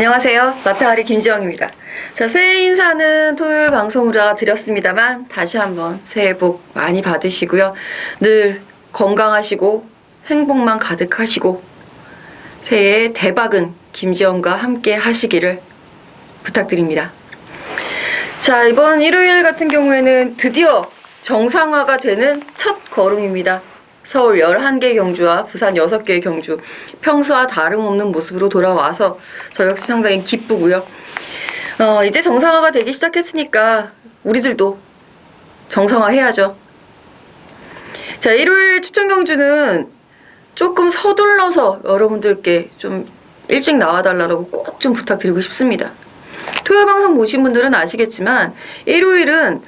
안녕하세요. 마타하리 김지영입니다. 자, 새해 인사는 토요일 방송으로 드렸습니다만 다시 한번 새해 복 많이 받으시고요. 늘 건강하시고 행복만 가득하시고 새해의 대박은 김지영과 함께 하시기를 부탁드립니다. 자, 이번 일요일 같은 경우에는 드디어 정상화가 되는 첫 걸음입니다. 서울 11개 경주와 부산 6개의 경주, 평소와 다름없는 모습으로 돌아와서 저 역시 상당히 기쁘고요. 이제 정상화가 되기 시작했으니까 우리들도 정상화해야죠. 자, 일요일 추천 경주는 조금 서둘러서 여러분들께 좀 일찍 나와달라고 꼭 좀 부탁드리고 싶습니다. 토요일 방송 보신 분들은 아시겠지만 일요일은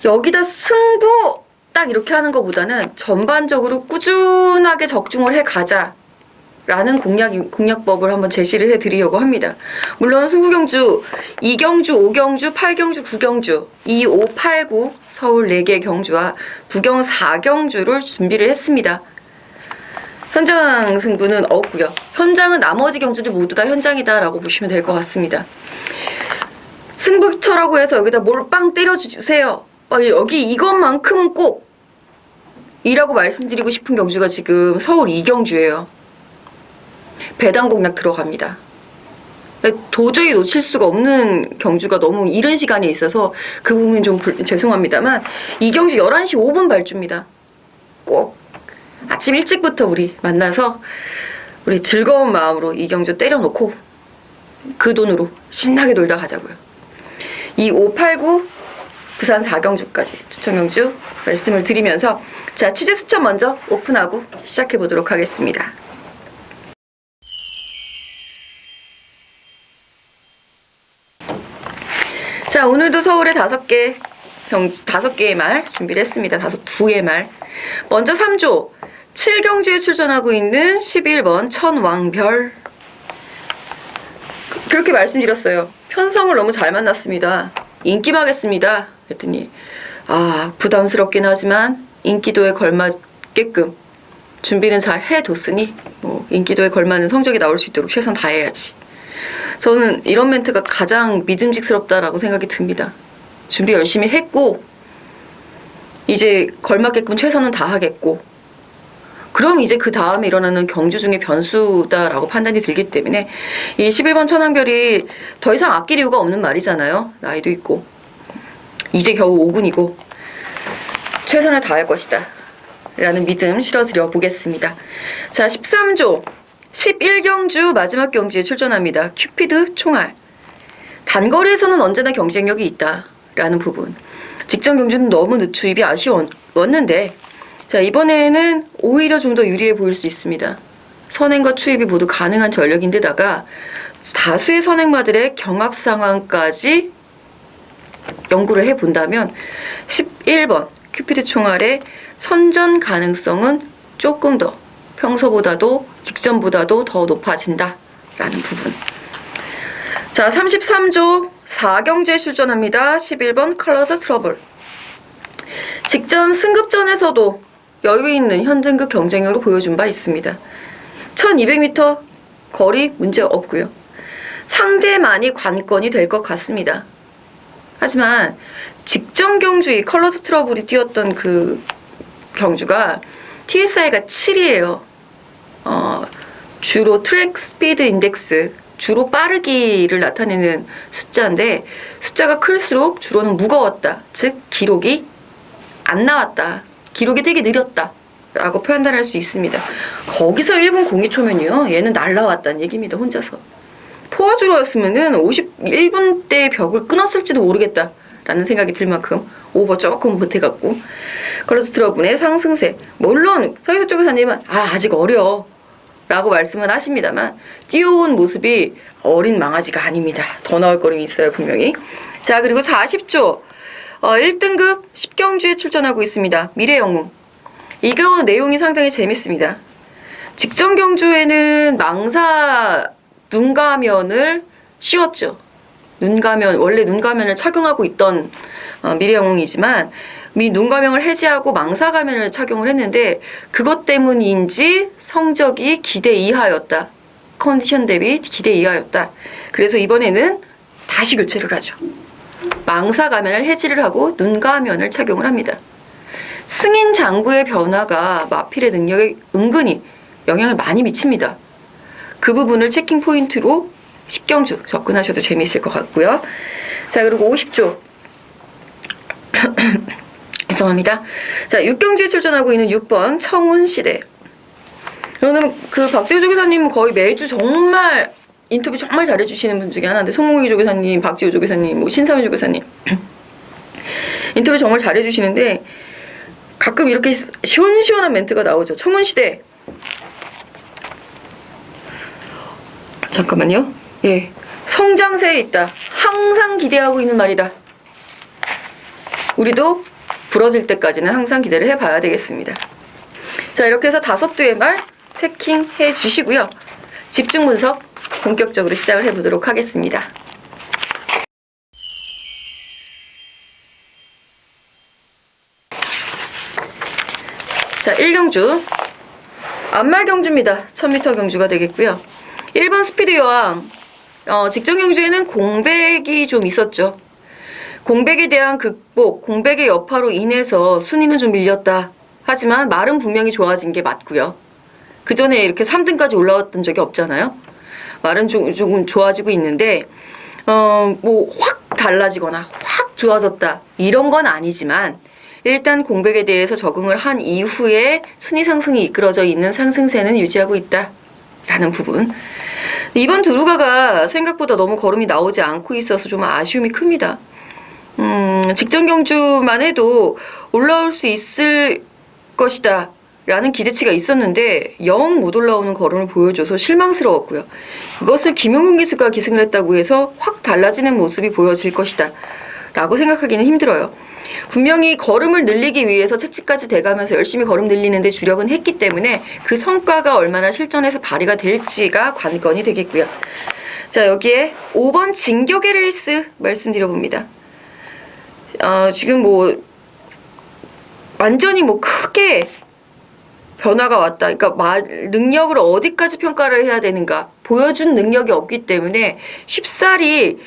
여기다 승부! 딱 이렇게 하는 것보다는 전반적으로 꾸준하게 적중을 해가자 라는 공략법을 한번 제시를 해드리려고 합니다. 물론 승부경주 2경주, 5경주, 8경주, 9경주 2, 5, 8, 9 서울 4개 경주와 부경 4경주를 준비를 했습니다. 현장 승부는 없고요. 현장은 나머지 경주들 모두 다 현장이다 라고 보시면 될 것 같습니다. 승부처라고 해서 여기다 뭘 빵 때려주세요. 여기 이것만큼은 꼭 이라고 말씀드리고 싶은 경주가 지금 서울 2경주예요. 배당 공략 들어갑니다. 도저히 놓칠 수가 없는 경주가 너무 이른 시간에 있어서 그 부분은 좀 죄송합니다만 2경주 11시 5분 발주입니다. 꼭 아침 일찍부터 우리 만나서 우리 즐거운 마음으로 2경주 때려놓고 그 돈으로 신나게 놀다 가자고요. 2, 5, 8, 9 부산 4경주까지 추천경주 말씀을 드리면서 자, 취재 수천 먼저 오픈하고 시작해 보도록 하겠습니다. 자, 오늘도 서울에 5개의 말 준비를 했습니다. 2개의 말. 먼저 3조 7경주에 출전하고 있는 11번 천왕별. 그렇게 말씀드렸어요. 편성을 너무 잘 만났습니다. 인기마겠습니다. 그랬더니 부담스럽긴 하지만 인기도에 걸맞게끔 준비는 잘 해뒀으니 인기도에 걸맞는 성적이 나올 수 있도록 최선 다해야지. 저는 이런 멘트가 가장 믿음직스럽다라고 생각이 듭니다. 준비 열심히 했고 이제 걸맞게끔 최선은 다하겠고 그럼 이제 그 다음에 일어나는 경주 중에 변수다라고 판단이 들기 때문에 이 11번 천왕별이 더 이상 아낄 이유가 없는 말이잖아요. 나이도 있고 이제 겨우 5군이고 최선을 다할 것이다 라는 믿음 실어드려 보겠습니다. 자, 13조 11경주 마지막 경주에 출전합니다. 큐피드 총알. 단거리에서는 언제나 경쟁력이 있다 라는 부분. 직전 경주는 너무 늦추입이 아쉬웠는데 자, 이번에는 오히려 좀 더 유리해 보일 수 있습니다. 선행과 추입이 모두 가능한 전력인데다가 다수의 선행마들의 경합 상황까지 연구를 해본다면 11번 큐피드 총알의 선전 가능성은 조금 더 평소보다도 직전보다도 더 높아진다 라는 부분. 자, 33조 4경주에 출전합니다. 11번 컬러스 트러블. 직전 승급전에서도 여유있는 현등급 경쟁력으로 보여준 바 있습니다. 1200m 거리 문제 없고요. 상대만이 관건이 될 것 같습니다. 하지만 직전 경주 이 컬러스 트러블이 뛰었던 그 경주가 TSI가 7이에요. 주로 트랙 스피드 인덱스, 주로 빠르기를 나타내는 숫자인데 숫자가 클수록 주로는 무거웠다. 즉 기록이 안 나왔다. 기록이 되게 느렸다 라고 판단할 수 있습니다. 거기서 1분 02초면요 얘는 날라왔다는 얘기입니다. 혼자서 포화주로였으면은 51분대의 벽을 끊었을지도 모르겠다 라는 생각이 들 만큼 오버 조금 못해갖고 컬러스 트러블의 상승세. 물론 서희수 쪽에서님은 아직 어려 라고 말씀은 하십니다만 뛰어온 모습이 어린 망아지가 아닙니다. 더 나올 거림이 있어요 분명히. 자, 그리고 40조 1등급 10경주에 출전하고 있습니다. 미래영웅. 이거 내용이 상당히 재밌습니다. 직전 경주에는 망사 눈가면을 씌웠죠. 원래 눈가면을 착용하고 있던 미래영웅이지만 눈가명을 해제하고 망사가면을 착용을 했는데 그것 때문인지 성적이 기대 이하였다. 컨디션 대비 기대 이하였다. 그래서 이번에는 다시 교체를 하죠. 망사 가면을 해지를 하고 눈 가면을 착용을 합니다. 승인 장구의 변화가 마필의 능력에 은근히 영향을 많이 미칩니다. 그 부분을 체킹 포인트로 10경주 접근하셔도 재미있을 것 같고요. 자, 그리고 50조. 죄송합니다. 자, 6경주에 출전하고 있는 6번 청운시대. 저는 그 박지우 조교사님은 거의 매주 정말 인터뷰 정말 잘해주시는 분 중에 하나인데, 송몽희 조교사님, 박지우 조교사님, 뭐 신삼일 조교사님 인터뷰 정말 잘해주시는데 가끔 이렇게 시원시원한 멘트가 나오죠. 청운시대. 잠깐만요. 예, 성장세에 있다. 항상 기대하고 있는 말이다. 우리도 부러질 때까지는 항상 기대를 해봐야 되겠습니다. 자, 이렇게 해서 5두의 말 체킹해 주시고요. 집중 분석 본격적으로 시작을 해보도록 하겠습니다. 자, 1경주 앞말 경주입니다. 1000m 경주가 되겠고요. 1번 스피드 여왕, 직전 경주에는 공백이 좀 있었죠. 공백에 대한 극복, 공백의 여파로 인해서 순위는 좀 밀렸다. 하지만 말은 분명히 좋아진 게 맞고요. 그 전에 이렇게 3등까지 올라왔던 적이 없잖아요. 말은 조금 좋아지고 있는데 뭐 확 달라지거나 확 좋아졌다 이런 건 아니지만 일단 공백에 대해서 적응을 한 이후에 순위 상승이 이끌어져 있는 상승세는 유지하고 있다 라는 부분. 이번 두루가가 생각보다 너무 걸음이 나오지 않고 있어서 좀 아쉬움이 큽니다. 직전 경주만 해도 올라올 수 있을 것이다 라는 기대치가 있었는데 영 못 올라오는 걸음을 보여줘서 실망스러웠고요. 이것을 김용근 기수가 기승을 했다고 해서 확 달라지는 모습이 보여질 것이다 라고 생각하기는 힘들어요. 분명히 걸음을 늘리기 위해서 채찍까지 대가면서 열심히 걸음 늘리는데 주력은 했기 때문에 그 성과가 얼마나 실전에서 발휘가 될지가 관건이 되겠고요. 자, 여기에 5번 진격의 레이스 말씀드려봅니다. 지금 뭐 완전히 뭐 크게 변화가 왔다. 그러니까 능력을 어디까지 평가를 해야 되는가 보여준 능력이 없기 때문에 쉽사리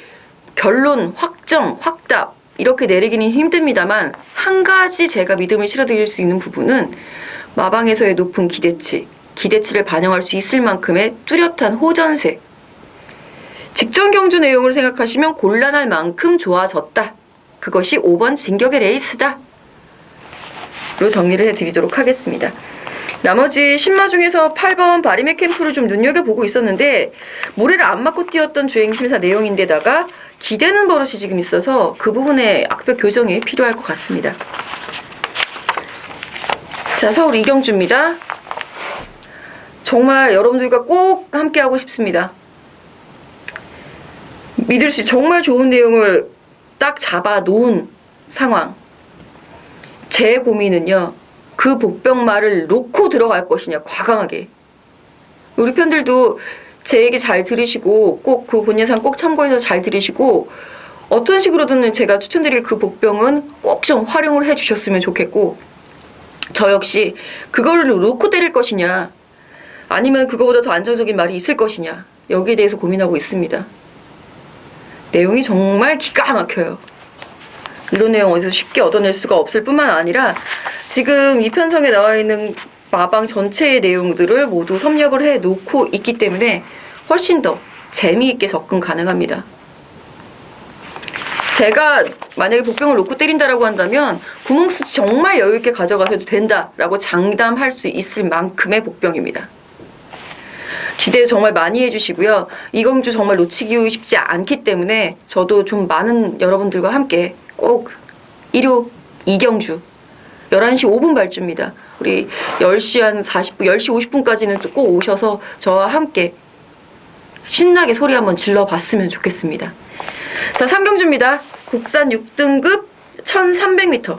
결론, 확정, 확답 이렇게 내리기는 힘듭니다만 한 가지 제가 믿음을 실어드릴 수 있는 부분은 마방에서의 높은 기대치를 반영할 수 있을 만큼의 뚜렷한 호전세. 직전 경주 내용을 생각하시면 곤란할 만큼 좋아졌다. 그것이 5번 진격의 레이스다. 로 정리를 해드리도록 하겠습니다. 나머지 신마 중에서 8번 바리메 캠프를 좀 눈여겨보고 있었는데 모래를 안 맞고 뛰었던 주행심사 내용인데다가 기대는 버릇이 지금 있어서 그 부분에 악벽 교정이 필요할 것 같습니다. 자, 서울 이경주입니다. 정말 여러분들과 꼭 함께하고 싶습니다. 믿을 수 정말 좋은 내용을 딱 잡아 놓은 상황. 제 고민은요, 그 복병말을 놓고 들어갈 것이냐, 과감하게. 우리 편들도 제 얘기 잘 들으시고 꼭 그 본예산 꼭 참고해서 잘 들으시고 어떤 식으로든 제가 추천드릴 그 복병은 꼭 좀 활용을 해주셨으면 좋겠고, 저 역시 그거를 놓고 때릴 것이냐 아니면 그거보다 더 안정적인 말이 있을 것이냐, 여기에 대해서 고민하고 있습니다. 내용이 정말 기가 막혀요. 이런 내용 어디서 쉽게 얻어낼 수가 없을 뿐만 아니라 지금 이 편성에 나와 있는 마방 전체의 내용들을 모두 섭렵을 해 놓고 있기 때문에 훨씬 더 재미있게 접근 가능합니다. 제가 만약에 복병을 놓고 때린다라고 한다면 구멍스치 정말 여유있게 가져가셔도 된다라고 장담할 수 있을 만큼의 복병입니다. 기대 정말 많이 해주시고요. 이경주 정말 놓치기 쉽지 않기 때문에 저도 좀 많은 여러분들과 함께 꼭 일요 이경주 11시 5분 발주입니다. 우리 10시 한 40분, 10시 50분까지는 꼭 오셔서 저와 함께 신나게 소리 한번 질러봤으면 좋겠습니다. 자, 3경주입니다. 국산 6등급 1300m.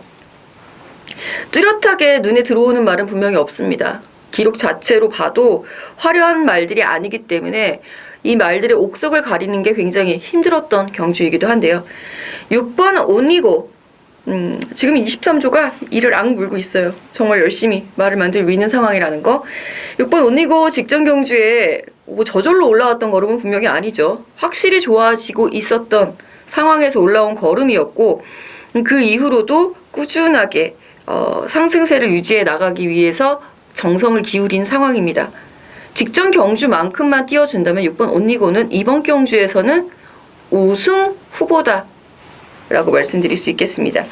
뚜렷하게 눈에 들어오는 말은 분명히 없습니다. 기록 자체로 봐도 화려한 말들이 아니기 때문에 이 말들의 옥석을 가리는 게 굉장히 힘들었던 경주이기도 한데요. 6번 온리고 지금 23조가 이를 악물고 있어요. 정말 열심히 말을 만들고 있는 상황이라는 거. 6번 온리고 직전 경주에 뭐 저절로 올라왔던 걸음은 분명히 아니죠. 확실히 좋아지고 있었던 상황에서 올라온 걸음이었고, 그 이후로도 꾸준하게 상승세를 유지해 나가기 위해서 정성을 기울인 상황입니다. 직전 경주만큼만 띄워준다면 6번 온리고는 이번 경주에서는 우승 후보다 라고 말씀드릴 수 있겠습니다.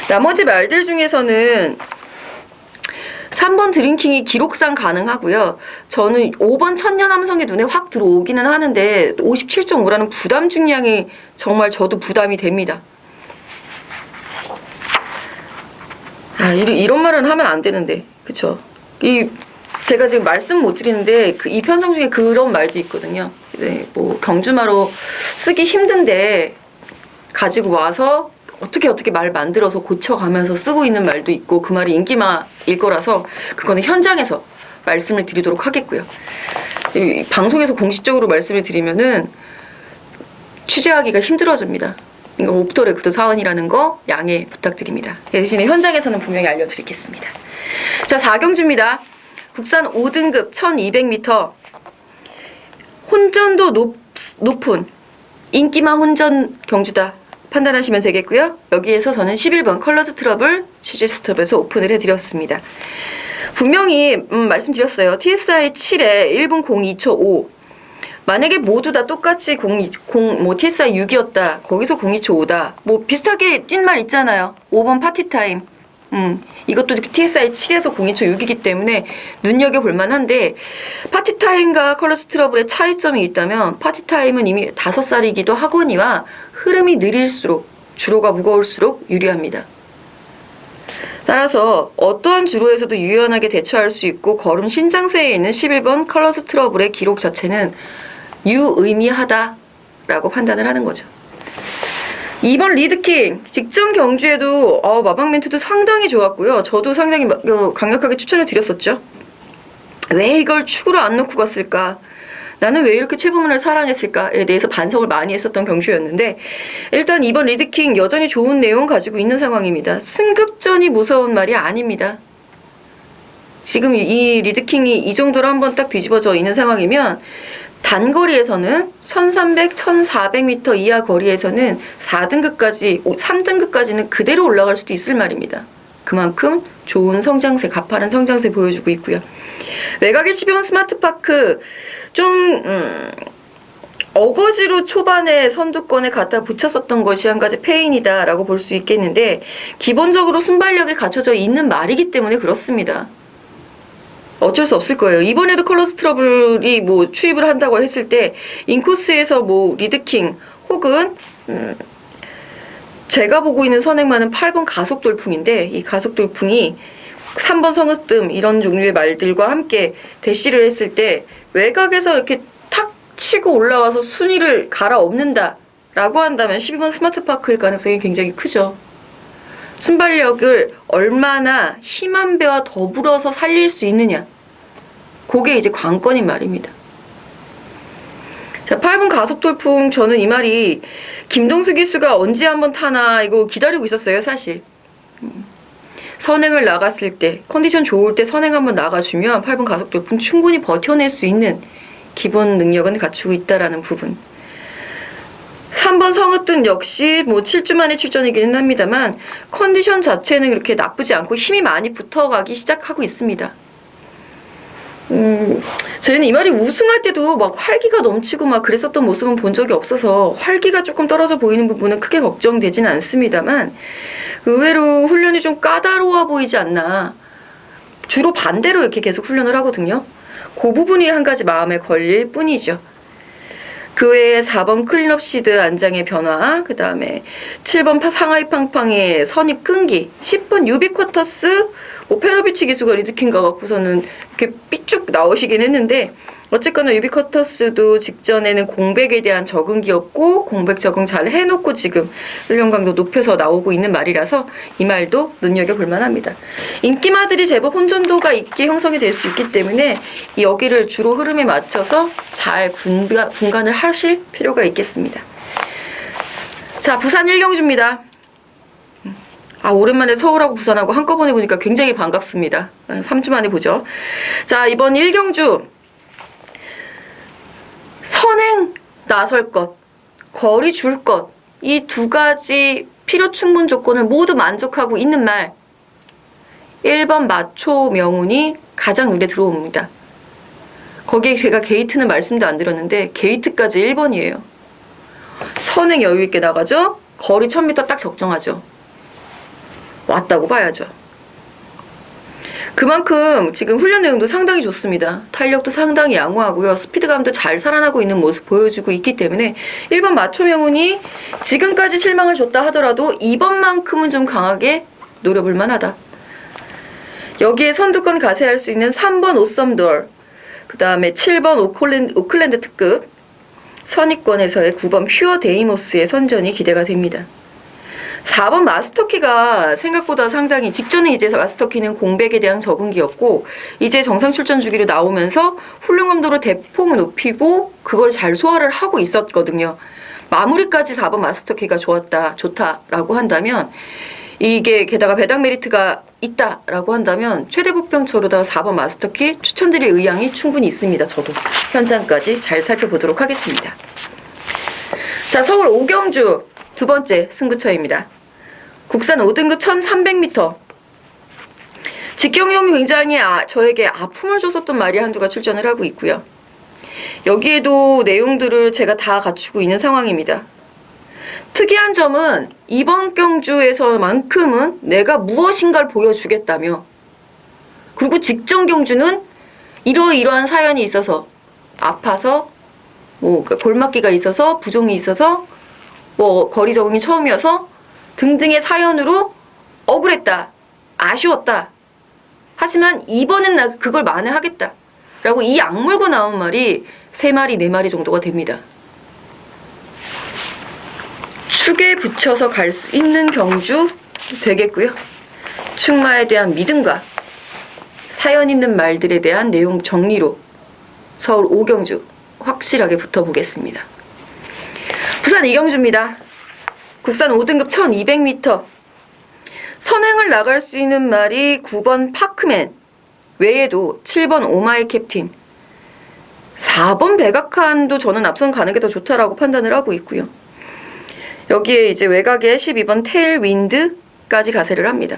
나머지 말들 중에서는 3번 드링킹이 기록상 가능하고요. 저는 5번 천년함성이 눈에 확 들어오기는 하는데 57.5라는 부담 중량이 정말 저도 부담이 됩니다. 이런 말은 하면 안 되는데, 그쵸? 제가 지금 말씀 못 드리는데 이 편성 중에 그런 말도 있거든요. 네, 뭐 경주마로 쓰기 힘든데 가지고 와서 어떻게 말 만들어서 고쳐가면서 쓰고 있는 말도 있고, 그 말이 인기마일 거라서 그거는 현장에서 말씀을 드리도록 하겠고요. 방송에서 공식적으로 말씀을 드리면은 취재하기가 힘들어집니다. 이거 오프 더 레코드 사원이라는 거 양해 부탁드립니다. 대신에 현장에서는 분명히 알려드리겠습니다. 자, 4경주입니다. 국산 5등급 1200m 혼전도 높은 인기마 혼전 경주다 판단하시면 되겠고요. 여기에서 저는 11번 컬러스 트러블 취재 스톱에서 오픈을 해드렸습니다. 분명히 말씀드렸어요. TSI 7에 1분 02초 5. 만약에 모두 다 똑같이 TSI 6이었다. 거기서 02초 5다. 뭐 비슷하게 뛴 말 있잖아요. 5번 파티타임. 이것도 TSI 7에서 02초 6이기 때문에 눈여겨볼 만한데, 파티타임과 컬러스 트러블의 차이점이 있다면 파티타임은 이미 5살이기도 하거니와 흐름이 느릴수록 주로가 무거울수록 유리합니다. 따라서 어떠한 주로에서도 유연하게 대처할 수 있고 걸음 신장세에 있는 11번 컬러스 트러블의 기록 자체는 유의미하다라고 판단을 하는 거죠. 2번 리드킹 직전 경주에도 마방 멘트도 상당히 좋았고요. 저도 상당히 강력하게 추천을 드렸었죠. 왜 이걸 축으로 안 놓고 갔을까? 나는 왜 이렇게 최부문을 사랑했을까에 대해서 반성을 많이 했었던 경주였는데, 일단 2번 리드킹 여전히 좋은 내용 가지고 있는 상황입니다. 승급전이 무서운 말이 아닙니다. 지금 이 리드킹이 이 정도로 한번 딱 뒤집어져 있는 상황이면 단거리에서는 1300, 1400m 이하 거리에서는 4등급까지, 3등급까지는 그대로 올라갈 수도 있을 말입니다. 그만큼 좋은 성장세, 가파른 성장세 보여주고 있고요. 외곽의 12번 스마트파크 좀 어거지로 초반에 선두권에 갖다 붙였었던 것이 한 가지 패인이다라고 볼 수 있겠는데, 기본적으로 순발력이 갖춰져 있는 말이기 때문에 그렇습니다. 어쩔 수 없을 거예요. 이번에도 컬러스 트러블이 뭐 추입을 한다고 했을 때 인코스에서 뭐 리드킹 혹은 제가 보고 있는 선행마는 8번 가속 돌풍인데, 이 가속 돌풍이 3번 성으뜸 이런 종류의 말들과 함께 대시를 했을 때 외곽에서 이렇게 탁 치고 올라와서 순위를 갈아엎는다 라고 한다면 12번 스마트파크일 가능성이 굉장히 크죠. 순발력을 얼마나 힘한 배와 더불어서 살릴 수 있느냐, 그게 이제 관건인 말입니다. 자, 8번 가속돌풍, 저는 이 말이 김동수 기수가 언제 한번 타나 이거 기다리고 있었어요, 사실. 선행을 나갔을 때, 컨디션 좋을 때 선행 한번 나가주면 8번 가속돌풍 충분히 버텨낼 수 있는 기본 능력은 갖추고 있다라는 부분. 3번 성으뜸 역시 뭐 7주 만에 출전이기는 합니다만 컨디션 자체는 그렇게 나쁘지 않고 힘이 많이 붙어가기 시작하고 있습니다. 저희는 이 말이 우승할 때도 막 활기가 넘치고 막 그랬었던 모습은 본 적이 없어서 활기가 조금 떨어져 보이는 부분은 크게 걱정되지는 않습니다만, 의외로 훈련이 좀 까다로워 보이지 않나. 주로 반대로 이렇게 계속 훈련을 하거든요. 그 부분이 한 가지 마음에 걸릴 뿐이죠. 그 외에 4번 클린업 시드 안장의 변화, 그 다음에 7번 상하이 팡팡의 선입 끈기, 10번 유비쿼터스, 페로비치 기수가 리드킹 가갖고서는 이렇게 삐쭉 나오시긴 했는데, 어쨌거나 유비쿼터스도 직전에는 공백에 대한 적응기였고 공백 적응 잘 해놓고 지금 훈련 강도 높여서 나오고 있는 말이라서 이 말도 눈여겨볼 만합니다. 인기마들이 제법 혼전도가 있게 형성이 될 수 있기 때문에 여기를 주로 흐름에 맞춰서 잘 분간을 하실 필요가 있겠습니다. 자, 부산 1경주입니다. 오랜만에 서울하고 부산하고 한꺼번에 보니까 굉장히 반갑습니다. 3주 만에 보죠. 자, 이번 1경주 선행 나설 것, 거리 줄 것, 이 두 가지 필요 충분 조건을 모두 만족하고 있는 말 1번 마초 명운이 가장 눈에 들어옵니다. 거기에 제가 게이트는 말씀도 안 드렸는데 게이트까지 1번이에요. 선행 여유 있게 나가죠. 거리 1000m 딱 적정하죠. 왔다고 봐야죠. 그만큼 지금 훈련 내용도 상당히 좋습니다. 탄력도 상당히 양호하고요. 스피드감도 잘 살아나고 있는 모습 보여주고 있기 때문에 1번 마초 명운이 지금까지 실망을 줬다 하더라도 이번만큼은 좀 강하게 노려볼 만하다. 여기에 선두권 가세할 수 있는 3번 오썸돌, 그 다음에 7번 오클랜드 특급, 선입권에서의 9번 퓨어 데이모스의 선전이 기대가 됩니다. 4번 마스터키가 생각보다 상당히, 직전에 이제 마스터키는 공백에 대한 적응기였고 이제 정상 출전 주기로 나오면서 훌륭함도로 대폭 높이고 그걸 잘 소화를 하고 있었거든요. 마무리까지 4번 마스터키가 좋다라고 한다면, 이게 게다가 배당 메리트가 있다라고 한다면 최대 복병처로다가 4번 마스터키 추천드릴 의향이 충분히 있습니다. 저도 현장까지 잘 살펴보도록 하겠습니다. 자, 서울 5경주 두 번째 승부처입니다. 국산 5등급 1300m. 직경형이 굉장히 저에게 아픔을 줬었던 말이 한두가 출전을 하고 있고요. 여기에도 내용들을 제가 다 갖추고 있는 상황입니다. 특이한 점은 이번 경주에서만큼은 내가 무엇인가를 보여주겠다며, 그리고 직전 경주는 이러이러한 사연이 있어서 아파서 골막기가 있어서 부종이 있어서 거리 적응이 처음이어서 등등의 사연으로 억울했다, 아쉬웠다. 하지만 이번엔 나 그걸 만회하겠다 라고 이 악물고 나온 말이 3마리 4마리 정도가 됩니다. 축에 붙여서 갈 수 있는 경주 되겠고요. 축마에 대한 믿음과 사연 있는 말들에 대한 내용 정리로 서울 5경주 확실하게 붙어보겠습니다. 부산 2경주입니다. 국산 5등급 1200m. 선행을 나갈 수 있는 말이 9번 파크맨 외에도 7번 오마이 캡틴, 4번 백악한도 저는 앞선 가는 게 더 좋다라고 판단을 하고 있고요. 여기에 이제 외곽에 12번 테일 윈드까지 가세를 합니다.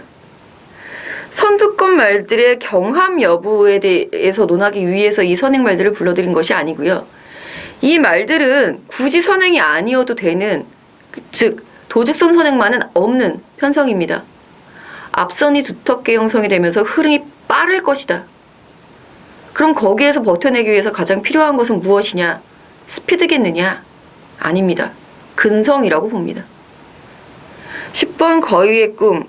선두권 말들의 경함 여부에 대해서 논하기 위해서 이 선행 말들을 불러드린 것이 아니고요. 이 말들은 굳이 선행이 아니어도 되는, 즉 도죽선 선행만은 없는 편성입니다. 앞선이 두텁게 형성이 되면서 흐름이 빠를 것이다. 그럼 거기에서 버텨내기 위해서 가장 필요한 것은 무엇이냐? 스피드겠느냐? 아닙니다. 근성이라고 봅니다. 10번 거위의 꿈.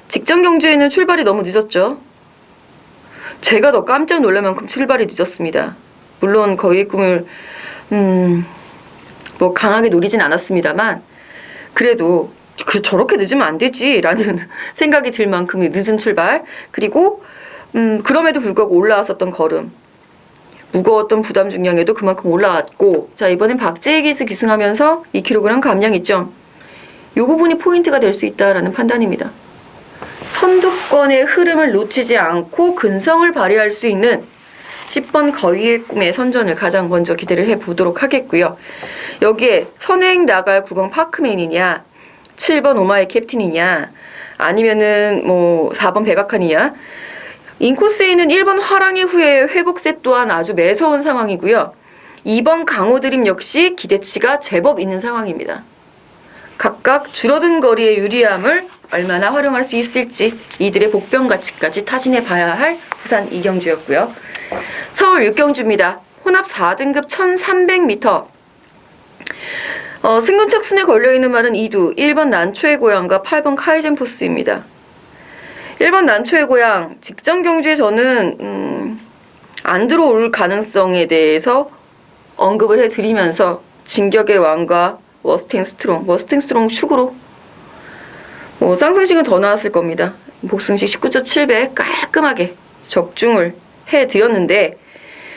직전 경주에는 출발이 너무 늦었죠. 제가 더 깜짝 놀랄 만큼 출발이 늦었습니다. 물론 거위의 꿈을 강하게 노리진 않았습니다만 그래도 저렇게 늦으면 안 되지 라는 생각이 들 만큼의 늦은 출발, 그리고 그럼에도 불구하고 올라왔었던 걸음, 무거웠던 부담 중량에도 그만큼 올라왔고, 자, 이번엔 박제의 기스 기승하면서 2kg 감량 있죠. 이 부분이 포인트가 될 수 있다라는 판단입니다. 선두권의 흐름을 놓치지 않고 근성을 발휘할 수 있는 10번 거위의 꿈의 선전을 가장 먼저 기대를 해보도록 하겠고요. 여기에 선행 나갈 9번 파크맨이냐, 7번 오마이 캡틴이냐, 아니면은 4번 백악한이냐. 인코스에 있는 1번 화랑의 후에 회복세 또한 아주 매서운 상황이고요. 2번 강호드림 역시 기대치가 제법 있는 상황입니다. 각각 줄어든 거리의 유리함을 얼마나 활용할 수 있을지 이들의 복병 가치까지 타진해 봐야 할 부산 2경주였고요. 서울 6경주입니다. 혼합 4등급 1300m. 승근척 순에 걸려있는 말은 이두, 1번 난초의 고향과 8번 카이젠 포스입니다. 1번 난초의 고향, 직전 경주에 저는 안 들어올 가능성에 대해서 언급을 해드리면서 진격의 왕과 머스탱 스트롱 축으로 쌍승식은 더 나왔을 겁니다. 복승식 19.7배 깔끔하게 적중을 해드렸는데,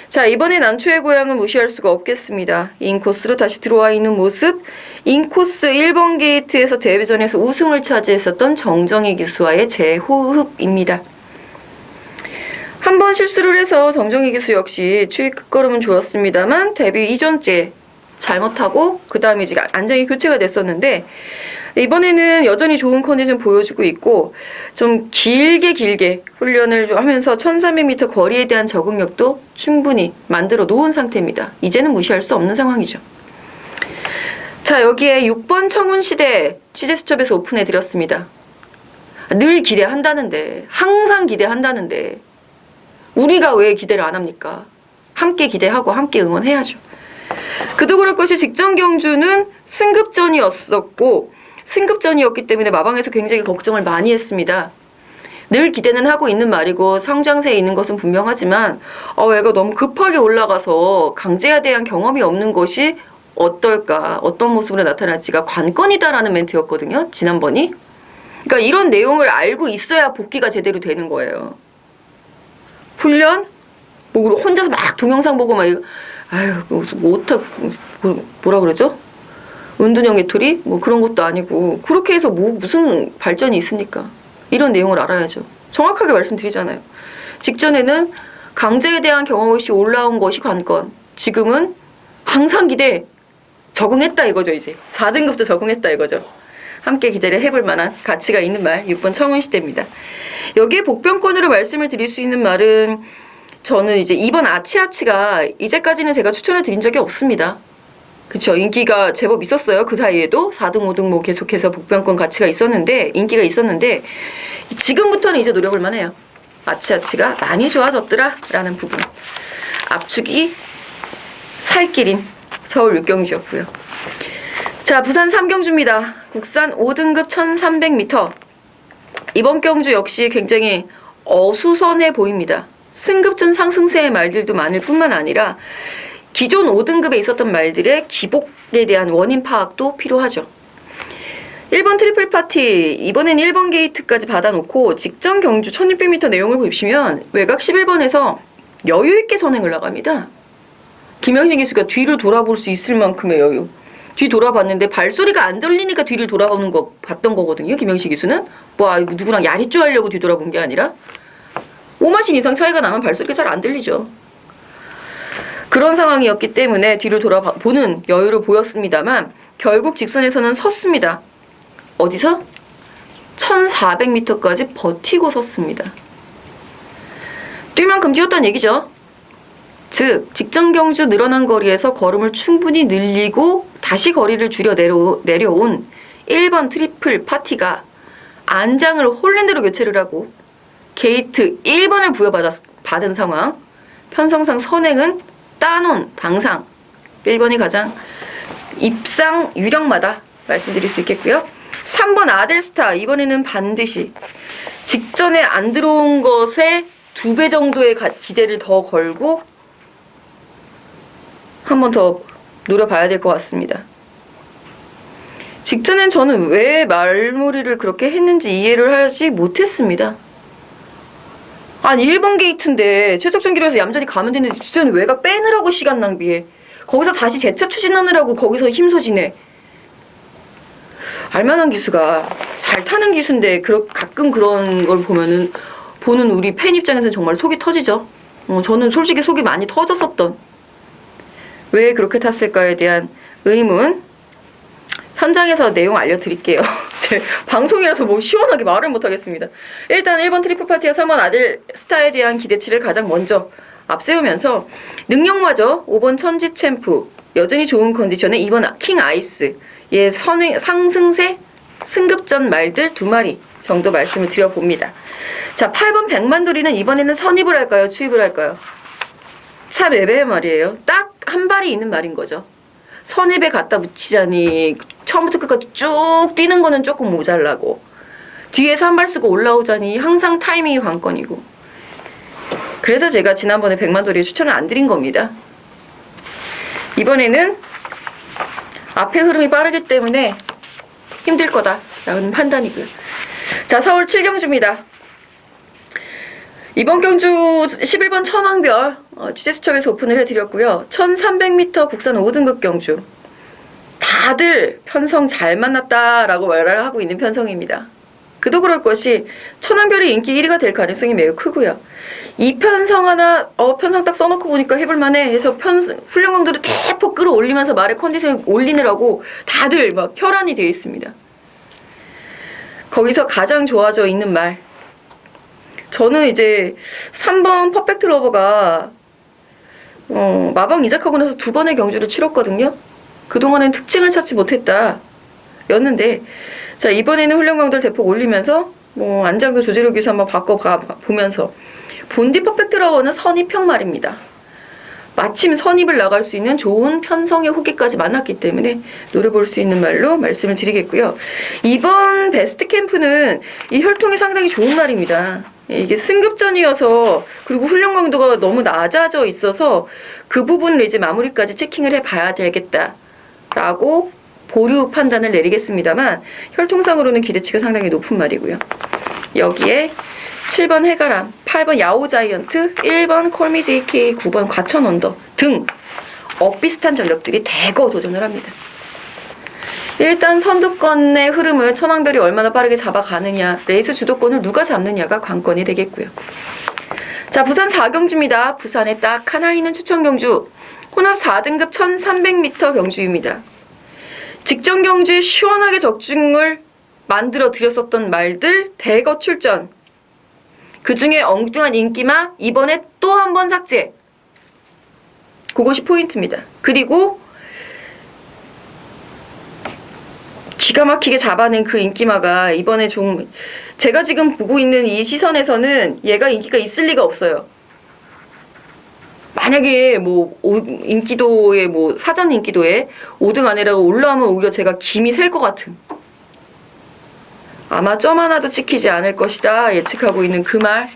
자, 이번에 난초의 고향은 무시할 수가 없겠습니다. 인코스로 다시 들어와 있는 모습. 인코스 1번 게이트에서 데뷔전에서 우승을 차지했었던 정정희 기수와의 재호흡입니다. 한 번 실수를 해서 정정희 기수 역시 추위 끝걸음은 좋았습니다만 데뷔 이전째 잘못하고 그 다음에 이제 안정이 교체가 됐었는데 이번에는 여전히 좋은 컨디션 보여주고 있고 좀 길게 훈련을 좀 하면서 1300m 거리에 대한 적응력도 충분히 만들어 놓은 상태입니다. 이제는 무시할 수 없는 상황이죠. 자, 여기에 6번 청운시대 취재수첩에서 오픈해드렸습니다. 늘 기대한다는데, 항상 기대한다는데 우리가 왜 기대를 안 합니까? 함께 기대하고 함께 응원해야죠. 그도 그럴 것이 직전 경주는 승급전이었었고 승급전이었기 때문에 마방에서 굉장히 걱정을 많이 했습니다. 늘 기대는 하고 있는 말이고 성장세에 있는 것은 분명하지만 얘가 너무 급하게 올라가서 강제에 대한 경험이 없는 것이 어떨까, 어떤 모습으로 나타날지가 관건이다라는 멘트였거든요. 지난번이. 그러니까 이런 내용을 알고 있어야 복귀가 제대로 되는 거예요. 훈련? 뭐 혼자서 막 동영상 보고 막 뭐라 그러죠? 은둔형 외톨이? 뭐 그런 것도 아니고 그렇게 해서 무슨 발전이 있습니까? 이런 내용을 알아야죠. 정확하게 말씀드리잖아요. 직전에는 강제에 대한 경험 없이 올라온 것이 관건. 지금은 항상 기대. 적응했다 이거죠, 이제. 4등급도 적응했다 이거죠. 함께 기대를 해볼 만한 가치가 있는 말 6번 청운시대입니다. 여기에 복병권으로 말씀을 드릴 수 있는 말은 저는 이제 2번 아치아치가 이제까지는 제가 추천을 드린 적이 없습니다. 그쵸, 인기가 제법 있었어요. 그 사이에도 4등, 5등 뭐 계속해서 복병권 가치가 있었는데 인기가 있었는데 지금부터는 이제 노려볼 만해요. 아치아치가 많이 좋아졌더라 라는 부분. 압축이 살길인 서울 6경주였고요. 자, 부산 3경주입니다. 국산 5등급 1300m. 이번 경주 역시 굉장히 어수선해 보입니다. 승급전 상승세의 말들도 많을 뿐만 아니라 기존 5등급에 있었던 말들의 기복에 대한 원인 파악도 필요하죠. 1번 트리플 파티, 이번엔 1번 게이트까지 받아놓고 직전 경주 1600m 내용을 보시면 외곽 11번에서 여유있게 선행을 나갑니다. 김영신 기수가 뒤를 돌아볼 수 있을 만큼의 여유. 뒤 돌아봤는데 발소리가 안 들리니까 뒤를 돌아보는 거 봤던 거거든요. 김영식 기수는 뭐 누구랑 야리쭈 하려고 뒤돌아본 게 아니라 5마신 이상 차이가 나면 발소리가 잘 안 들리죠. 그런 상황이었기 때문에 뒤를 돌아보는 여유를 보였습니다만 결국 직선에서는 섰습니다. 어디서? 1400m까지 버티고 섰습니다. 뛸 만큼 뛰었다는 얘기죠. 즉 직전 경주 늘어난 거리에서 걸음을 충분히 늘리고 다시 거리를 줄여 내려온 1번 트리플 파티가 안장을 홀랜드로 교체를 하고 게이트 1번을 부여받은 상황. 편성상 선행은 따논 당상 1번이 가장 입상 유력마다 말씀드릴 수 있겠고요. 3번 아델스타, 이번에는 반드시 직전에 안 들어온 것에 2배 정도의 기대를 더 걸고 한 번 더 노려봐야 될 것 같습니다. 직전엔 저는 왜 말머리를 그렇게 했는지 이해를 하지 못했습니다. 아니 1번 게이트인데 최적전 기로에서 얌전히 가면 되는데 직전에 외곽 빼느라고 시간 낭비해. 거기서 다시 재차 추진하느라고 거기서 힘소지네. 알만한 기수가 잘 타는 기수인데 가끔 그런 걸 보는 우리 팬 입장에서는 정말 속이 터지죠. 저는 솔직히 속이 많이 터졌었던, 왜 그렇게 탔을까에 대한 의문, 현장에서 내용 알려드릴게요. 제 방송이라서 뭐 시원하게 말을 못하겠습니다. 일단 1번 트리플 파티와 3번 아델스타에 대한 기대치를 가장 먼저 앞세우면서 능력마저 5번 천지 챔프 여전히 좋은 컨디션에 2번 킹 아이스의 상승세 승급전 말들 2마리 정도 말씀을 드려봅니다. 자, 8번 백만돌이는 이번에는 선입을 할까요? 추입을 할까요? 참 애매해 말이에요. 딱 한 발이 있는 말인 거죠. 선입에 갖다 붙이자니 처음부터 끝까지 쭉 뛰는 거는 조금 모자라고 뒤에서 한 발 쓰고 올라오자니 항상 타이밍이 관건이고, 그래서 제가 지난번에 백만돌이에 추천을 안 드린 겁니다. 이번에는 앞에 흐름이 빠르기 때문에 힘들 거다라는 판단이고요. 자, 서울 7경주입니다. 이번 경주 11번 천왕별 취재수첩에서 오픈을 해드렸고요. 1300m 국산 5등급 경주. 다들 편성 잘 만났다라고 말을 하고 있는 편성입니다. 그도 그럴 것이 천왕별이 인기 1위가 될 가능성이 매우 크고요. 이 편성 하나 편성 딱 써놓고 보니까 해볼만해 해서 훈련 강도를 대폭 끌어올리면서 말의 컨디션을 올리느라고 다들 막 혈안이 되어 있습니다. 거기서 가장 좋아져 있는 말, 저는 이제 3번 퍼펙트 러버가 마방 이적하고 나서 2번의 경주를 치렀거든요. 그동안엔 특징을 찾지 못했다 였는데, 자 이번에는 훈련 강도를 대폭 올리면서 안장도 조제력에서 한번 바꿔보면서 본디 퍼펙트 러버는 선입형 말입니다. 마침 선입을 나갈 수 있는 좋은 편성의 후기까지 만났기 때문에 노려볼 수 있는 말로 말씀을 드리겠고요. 이번 베스트 캠프는 이 혈통이 상당히 좋은 말입니다. 이게 승급전이어서, 그리고 훈련 강도가 너무 낮아져 있어서 그 부분을 이제 마무리까지 체킹을 해봐야 되겠다라고 보류 판단을 내리겠습니다만, 혈통상으로는 기대치가 상당히 높은 말이고요. 여기에 7번 해가람, 8번 야오자이언트, 1번 콜미지키, 9번 과천언더 등 엇비슷한 전력들이 대거 도전을 합니다. 일단 선두권의 흐름을 천왕별이 얼마나 빠르게 잡아가느냐, 레이스 주도권을 누가 잡느냐가 관건이 되겠고요. 자, 부산 4경주입니다. 부산에 딱 하나 있는 추천 경주, 혼합 4등급 1300m 경주입니다. 직전 경주에 시원하게 적중을 만들어 드렸었던 말들 대거 출전. 그 중에 엉뚱한 인기마 이번에 또 한 번 삭제. 그것이 포인트입니다. 그리고 기가 막히게 잡아낸 그 인기마가 이번에 좀, 제가 지금 보고 있는 이 시선에서는 얘가 인기가 있을 리가 없어요. 만약에 인기도에 사전 인기도에 5등 안에다가 올라오면 오히려 제가 김이 셀 것 같은, 아마 점 하나도 찍히지 않을 것이다 예측하고 있는 그 말,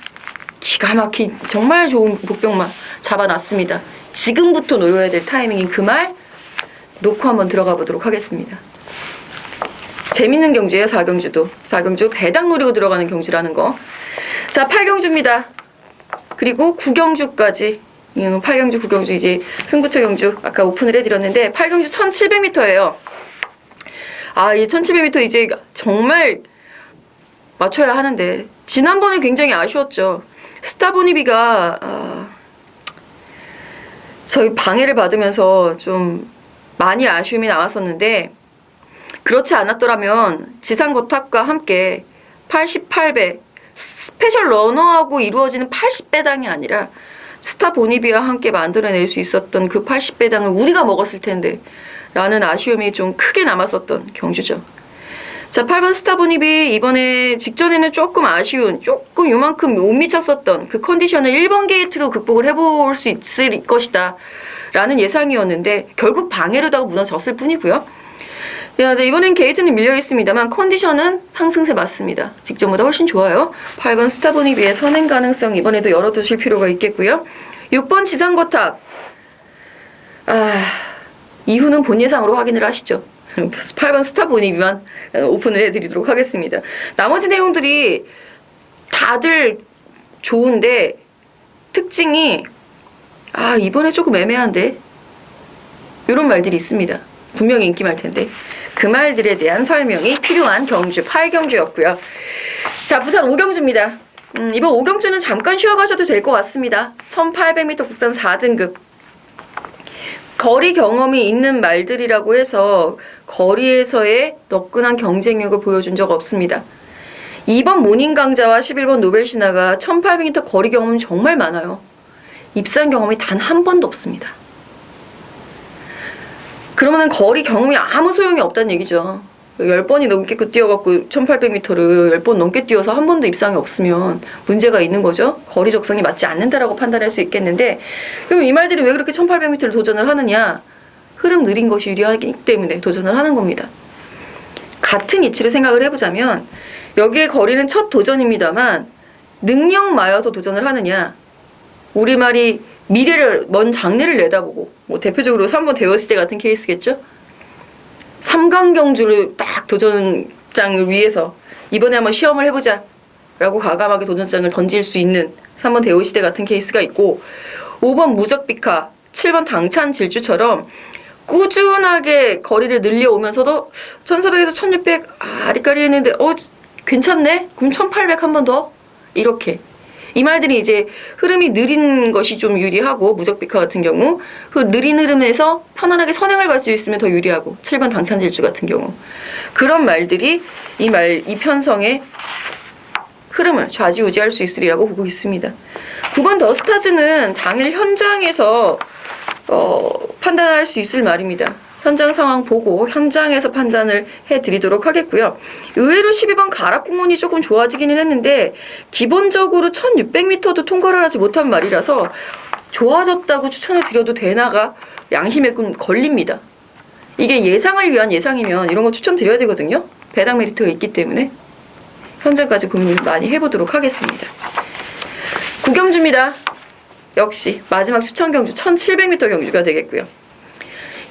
기가 막힌 정말 좋은 복병만 잡아놨습니다. 지금부터 노려야 될 타이밍인 그 말 놓고 한번 들어가 보도록 하겠습니다. 재밌는 경주예요. 4경주도. 4경주 배당 노리고 들어가는 경주라는 거. 자, 8경주입니다. 그리고 9경주까지. 8경주, 9경주 이제 승부처 경주 아까 오픈을 해드렸는데, 8경주 1700m예요. 이 1700m 이제 정말 맞춰야 하는데, 지난번에 굉장히 아쉬웠죠. 스타보니비가 저희 방해를 받으면서 좀 많이 아쉬움이 남았었는데, 그렇지 않았더라면 지상거탑과 함께 88배 스페셜 러너하고 이루어지는 80배당이 아니라 스타보니비와 함께 만들어낼 수 있었던 그 80배당을 우리가 먹었을 텐데 라는 아쉬움이 좀 크게 남았었던 경주죠. 자, 8번 스타보니비 이번에 직전에는 조금 아쉬운, 조금 요만큼 못 미쳤었던 그 컨디션을 1번 게이트로 극복을 해볼 수 있을 것이다 라는 예상이었는데, 결국 방해로다가 무너졌을 뿐이고요. 자, 이번엔 게이트는 밀려 있습니다만 컨디션은 상승세 맞습니다. 직전보다 훨씬 좋아요. 8번 스타보니비의 선행 가능성 이번에도 열어두실 필요가 있겠고요. 6번 지상거탑. 이후는 본 예상으로 확인을 하시죠. 8번 스타보니비만 오픈을 해드리도록 하겠습니다. 나머지 내용들이 다들 좋은데 특징이 이번에 조금 애매한데 이런 말들이 있습니다. 분명히 인기말 텐데 그 말들에 대한 설명이 필요한 경주 8경주였고요. 자, 부산 5경주입니다. 이번 5경주는 잠깐 쉬어가셔도 될 것 같습니다. 1800m 국산 4등급. 거리 경험이 있는 말들이라고 해서 거리에서의 너끈한 경쟁력을 보여준 적 없습니다. 2번 모닝 강자와 11번 노벨신화가 1800m 거리 경험은 정말 많아요. 입산 경험이 단 한 번도 없습니다. 그러면은 거리 경험이 아무 소용이 없다는 얘기죠. 10번이 넘게 뛰어갖고 1800m를 10번 넘게 뛰어서 한 번도 입상이 없으면 문제가 있는 거죠. 거리 적성이 맞지 않는다라고 판단할 수 있겠는데, 그럼 이 말들이 왜 그렇게 1800m를 도전을 하느냐? 흐름 느린 것이 유리하기 때문에 도전을 하는 겁니다. 같은 이치를 생각을 해보자면 여기에 거리는 첫 도전입니다만 능력마여서 도전을 하느냐? 우리말이 미래를, 먼 장래를 내다보고, 대표적으로 3번 대여시대 같은 케이스겠죠? 3강 경주를 딱 도전장을 위해서 이번에 한번 시험을 해보자 라고 과감하게 도전장을 던질 수 있는 3번 대우시대 같은 케이스가 있고 5번 무적비카, 7번 당찬 질주처럼 꾸준하게 거리를 늘려오면서도 1400에서 1600 아리까리 했는데 괜찮네? 그럼 1800 한 번 더? 이렇게 이 말들이 이제 흐름이 느린 것이 좀 유리하고 무적비카 같은 경우 그 느린 흐름에서 편안하게 선행을 갈 수 있으면 더 유리하고 7번 당찬질주 같은 경우 그런 말들이 이 편성의 흐름을 좌지우지할 수 있으리라고 보고 있습니다. 9번 더스타즈는 당일 현장에서 판단할 수 있을 말입니다. 현장 상황 보고 현장에서 판단을 해드리도록 하겠고요. 의외로 12번 가락구문이 조금 좋아지기는 했는데 기본적으로 1600m도 통과를 하지 못한 말이라서 좋아졌다고 추천을 드려도 되나가 양심에 좀 걸립니다. 이게 예상을 위한 예상이면 이런 거 추천드려야 되거든요. 배당 메리트가 있기 때문에 현재까지 고민을 많이 해보도록 하겠습니다. 구경주입니다. 역시 마지막 추천 경주 1700m 경주가 되겠고요.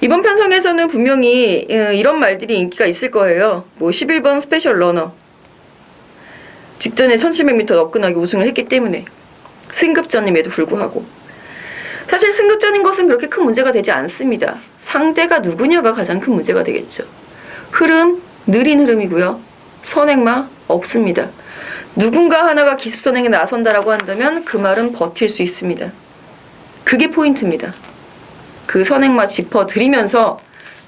이번 편성에서는 분명히 이런 말들이 인기가 있을 거예요. 뭐 11번 스페셜 러너 직전에 1700m 너끈하게 우승을 했기 때문에 승급전임에도 불구하고 사실 승급전인 것은 그렇게 큰 문제가 되지 않습니다. 상대가 누구냐가 가장 큰 문제가 되겠죠. 흐름, 느린 흐름이고요. 선행마 없습니다. 누군가 하나가 기습선행에 나선다라고 한다면 그 말은 버틸 수 있습니다. 그게 포인트입니다. 그 선행마 짚어드리면서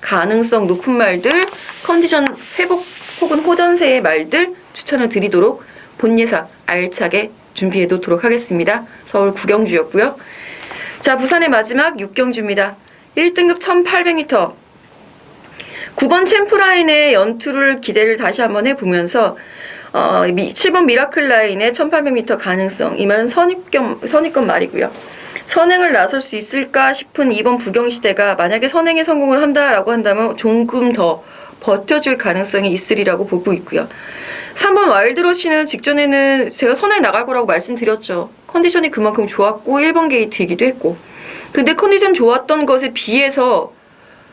가능성 높은 말들, 컨디션 회복 혹은 호전세의 말들 추천을 드리도록 본 예상 알차게 준비해 놓도록 하겠습니다. 서울 구경주였고요. 자, 부산의 마지막 6경주입니다. 1등급 1800m 9번 챔프라인의 연투를 기대를 다시 한번 해보면서 7번 미라클 라인의 1800m 가능성 이 말은 선입견 말이고요. 선행을 나설 수 있을까 싶은 2번 부경시대가 만약에 선행에 성공을 한다라고 한다면 조금 더 버텨줄 가능성이 있으리라고 보고 있고요. 3번 와일드러시는 직전에는 제가 선행 나갈 거라고 말씀드렸죠. 컨디션이 그만큼 좋았고 1번 게이트이기도 했고 근데 컨디션 좋았던 것에 비해서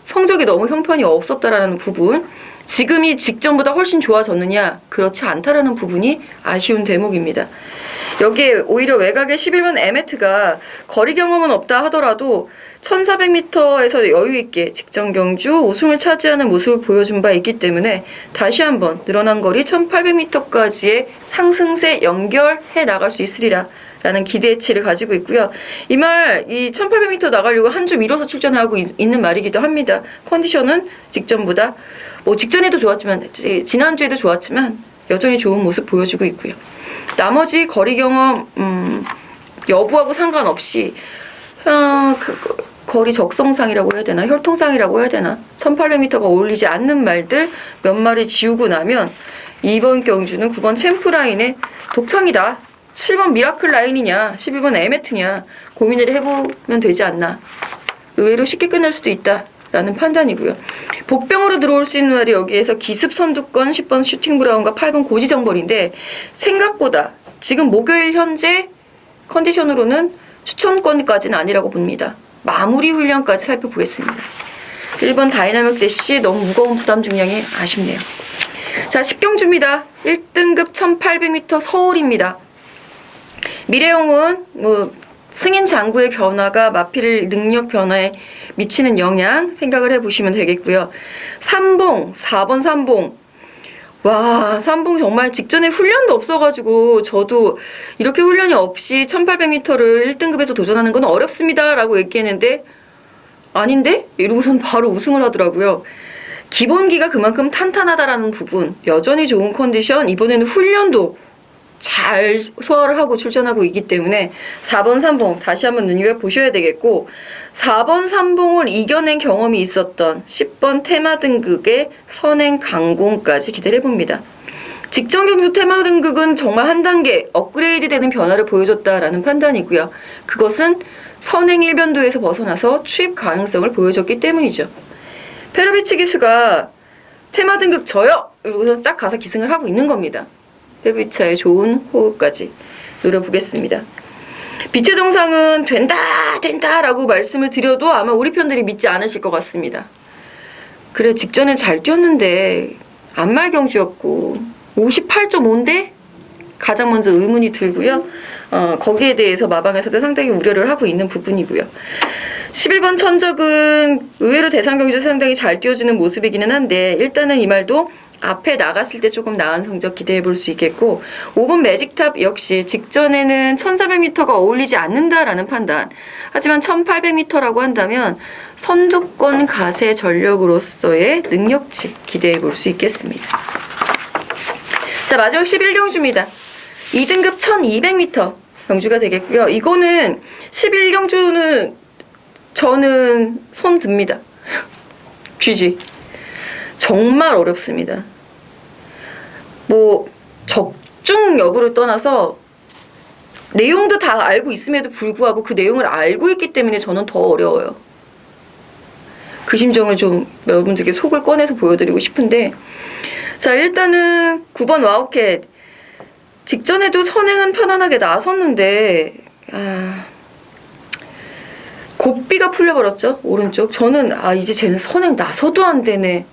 성적이 너무 형편이 없었다라는 부분 지금이 직전보다 훨씬 좋아졌느냐 그렇지 않다라는 부분이 아쉬운 대목입니다. 여기에 오히려 외곽의 11번 에메트가 거리 경험은 없다 하더라도 1400m에서 여유있게 직전 경주 우승을 차지하는 모습을 보여준 바 있기 때문에 다시 한번 늘어난 거리 1800m까지의 상승세 연결해 나갈 수 있으리라 라는 기대치를 가지고 있고요. 이 1800m 나가려고 한 주 미뤄서 출전하고 있는 말이기도 합니다. 컨디션은 직전보다 직전에도 좋았지만 지난주에도 좋았지만 여전히 좋은 모습 보여주고 있고요. 나머지 거리 경험 여부하고 상관없이 거리 적성상이라고 해야 되나 혈통상이라고 해야 되나 1800m가 어울리지 않는 말들 몇 마리 지우고 나면 이번 경주는 9번 챔프라인의 독탕이다. 7번 미라클 라인이냐 11번 에메트냐 고민을 해보면 되지 않나. 의외로 쉽게 끝날 수도 있다 라는 판단이고요. 복병으로 들어올 수 있는 말이 여기에서 기습 선두권 10번 슈팅 브라운과 8번 고지정벌인데 생각보다 지금 목요일 현재 컨디션으로는 추천권까지는 아니라고 봅니다. 마무리 훈련까지 살펴보겠습니다. 1번 다이나믹 대시 너무 무거운 부담 중량이 아쉽네요. 자, 10경주입니다. 1등급 1800m 서울입니다. 미래영은 승인 장구의 변화가 마필 능력 변화에 미치는 영향 생각을 해보시면 되겠고요. 4번 삼봉. 와, 삼봉 정말 직전에 훈련도 없어가지고 저도 이렇게 훈련이 없이 1800m를 1등급에도 도전하는 건 어렵습니다 라고 얘기했는데 아닌데? 이러고선 바로 우승을 하더라고요. 기본기가 그만큼 탄탄하다라는 부분, 여전히 좋은 컨디션, 이번에는 훈련도 잘 소화를 하고 출전하고 있기 때문에 4번 삼봉 다시 한번 눈여겨보셔야 되겠고 4번 삼봉을 이겨낸 경험이 있었던 10번 테마 등극의 선행 강공까지 기대를 해봅니다. 직전 경주 테마 등극은 정말 한 단계 업그레이드 되는 변화를 보여줬다라는 판단이고요. 그것은 선행 일변도에서 벗어나서 추입 가능성을 보여줬기 때문이죠. 페로비치 기수가 테마 등극 저요! 이러고서 딱 가서 기승을 하고 있는 겁니다. 페로비치의 좋은 호흡까지 노려보겠습니다. 빛의 정상은 된다 라고 말씀을 드려도 아마 우리 편들이 믿지 않으실 것 같습니다. 그래 직전엔 잘 뛰었는데 안말 경주였고 58.5인데 가장 먼저 의문이 들고요. 거기에 대해서 마방에서도 상당히 우려를 하고 있는 부분이고요. 11번 천적은 의외로 대상 경주에서 상당히 잘 뛰어주는 모습이기는 한데 일단은 이 말도 앞에 나갔을 때 조금 나은 성적 기대해 볼 수 있겠고 5번 매직탑 역시 직전에는 1400m가 어울리지 않는다라는 판단. 하지만 1800m라고 한다면 선두권 가세 전력으로서의 능력치 기대해 볼 수 있겠습니다. 자, 마지막 11경주입니다. 2등급 1200m 경주가 되겠고요. 이거는 11경주는 저는 손 듭니다. GG. 정말 어렵습니다. 뭐 적중 여부를 떠나서 내용도 다 알고 있음에도 불구하고 그 내용을 알고 있기 때문에 저는 더 어려워요. 그 심정을 좀 여러분들께 속을 꺼내서 보여드리고 싶은데 자, 일단은 9번 와우캣 직전에도 선행은 편안하게 나섰는데 고삐가 풀려버렸죠. 오른쪽. 저는 이제 쟤는 선행 나서도 안 되네.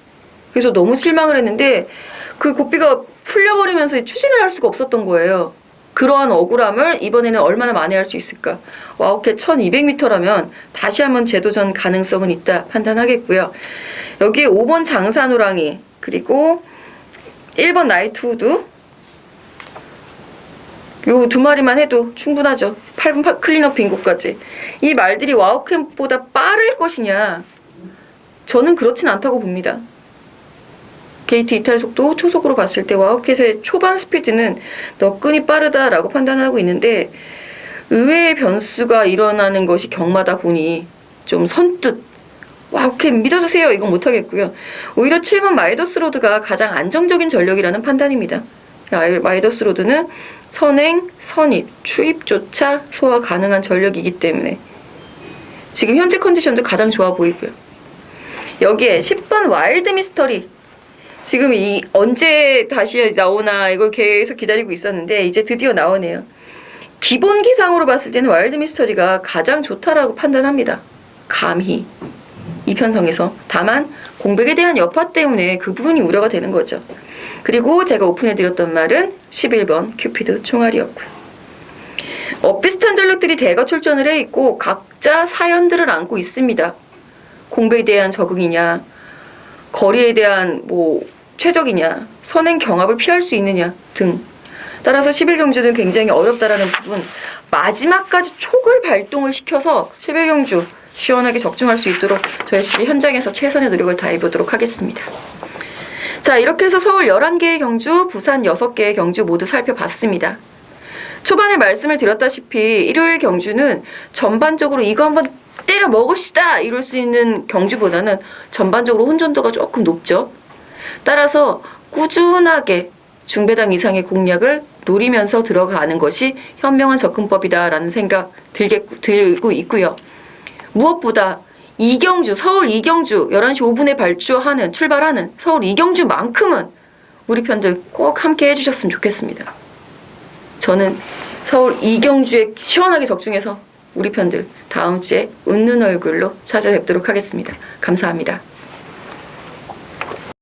그래서 너무 실망을 했는데 그 고삐가 풀려버리면서 추진을 할 수가 없었던 거예요. 그러한 억울함을 이번에는 얼마나 만회할 수 있을까. 와우캣 1200m라면 다시 한번 재도전 가능성은 있다 판단하겠고요. 여기에 5번 장산호랑이 그리고 1번 나이트우드 요 두 마리만 해도 충분하죠. 8분 클린업 빙고까지. 이 말들이 와우캣보다 빠를 것이냐? 저는 그렇진 않다고 봅니다. 게이트 이탈 속도 초속으로 봤을 때 와우캣의 초반 스피드는 너끈히 빠르다라고 판단하고 있는데 의외의 변수가 일어나는 것이 경마다 보니 좀 선뜻 와우캣 믿어주세요 이건 못하겠고요. 오히려 7번 마이더스 로드가 가장 안정적인 전력이라는 판단입니다. 마이더스 로드는 선행, 선입, 추입조차 소화 가능한 전력이기 때문에 지금 현재 컨디션도 가장 좋아 보이고요. 여기에 10번 와일드 미스터리 지금 언제 다시 나오나 이걸 계속 기다리고 있었는데 이제 드디어 나오네요. 기본 기상으로 봤을 때는 와일드 미스터리가 가장 좋다라고 판단합니다. 감히 이 편성에서. 다만 공백에 대한 여파 때문에 그 부분이 우려가 되는 거죠. 그리고 제가 오픈해드렸던 말은 11번 큐피드 총알이었고요. 비슷한 전력들이 대거 출전을 해 있고 각자 사연들을 안고 있습니다. 공백에 대한 적응이냐, 거리에 대한 최적이냐, 선행 경합을 피할 수 있느냐 등. 따라서 11경주는 굉장히 어렵다라는 부분. 마지막까지 촉을 발동을 시켜서 11경주 시원하게 적중할 수 있도록 저 역시 현장에서 최선의 노력을 다해보도록 하겠습니다. 자, 이렇게 해서 서울 11개의 경주, 부산 6개의 경주 모두 살펴봤습니다. 초반에 말씀을 드렸다시피 일요일 경주는 전반적으로 이거 한번 때려 먹읍시다 이럴 수 있는 경주보다는 전반적으로 혼전도가 조금 높죠. 따라서 꾸준하게 중배당 이상의 공략을 노리면서 들어가는 것이 현명한 접근법이다라는 생각 들고 있고요. 무엇보다 이경주, 서울 이경주 11시 5분에 출발하는 서울 이경주만큼은 우리 편들 꼭 함께 해주셨으면 좋겠습니다. 저는 서울 이경주에 시원하게 적중해서 우리 편들 다음 주에 웃는 얼굴로 찾아뵙도록 하겠습니다. 감사합니다.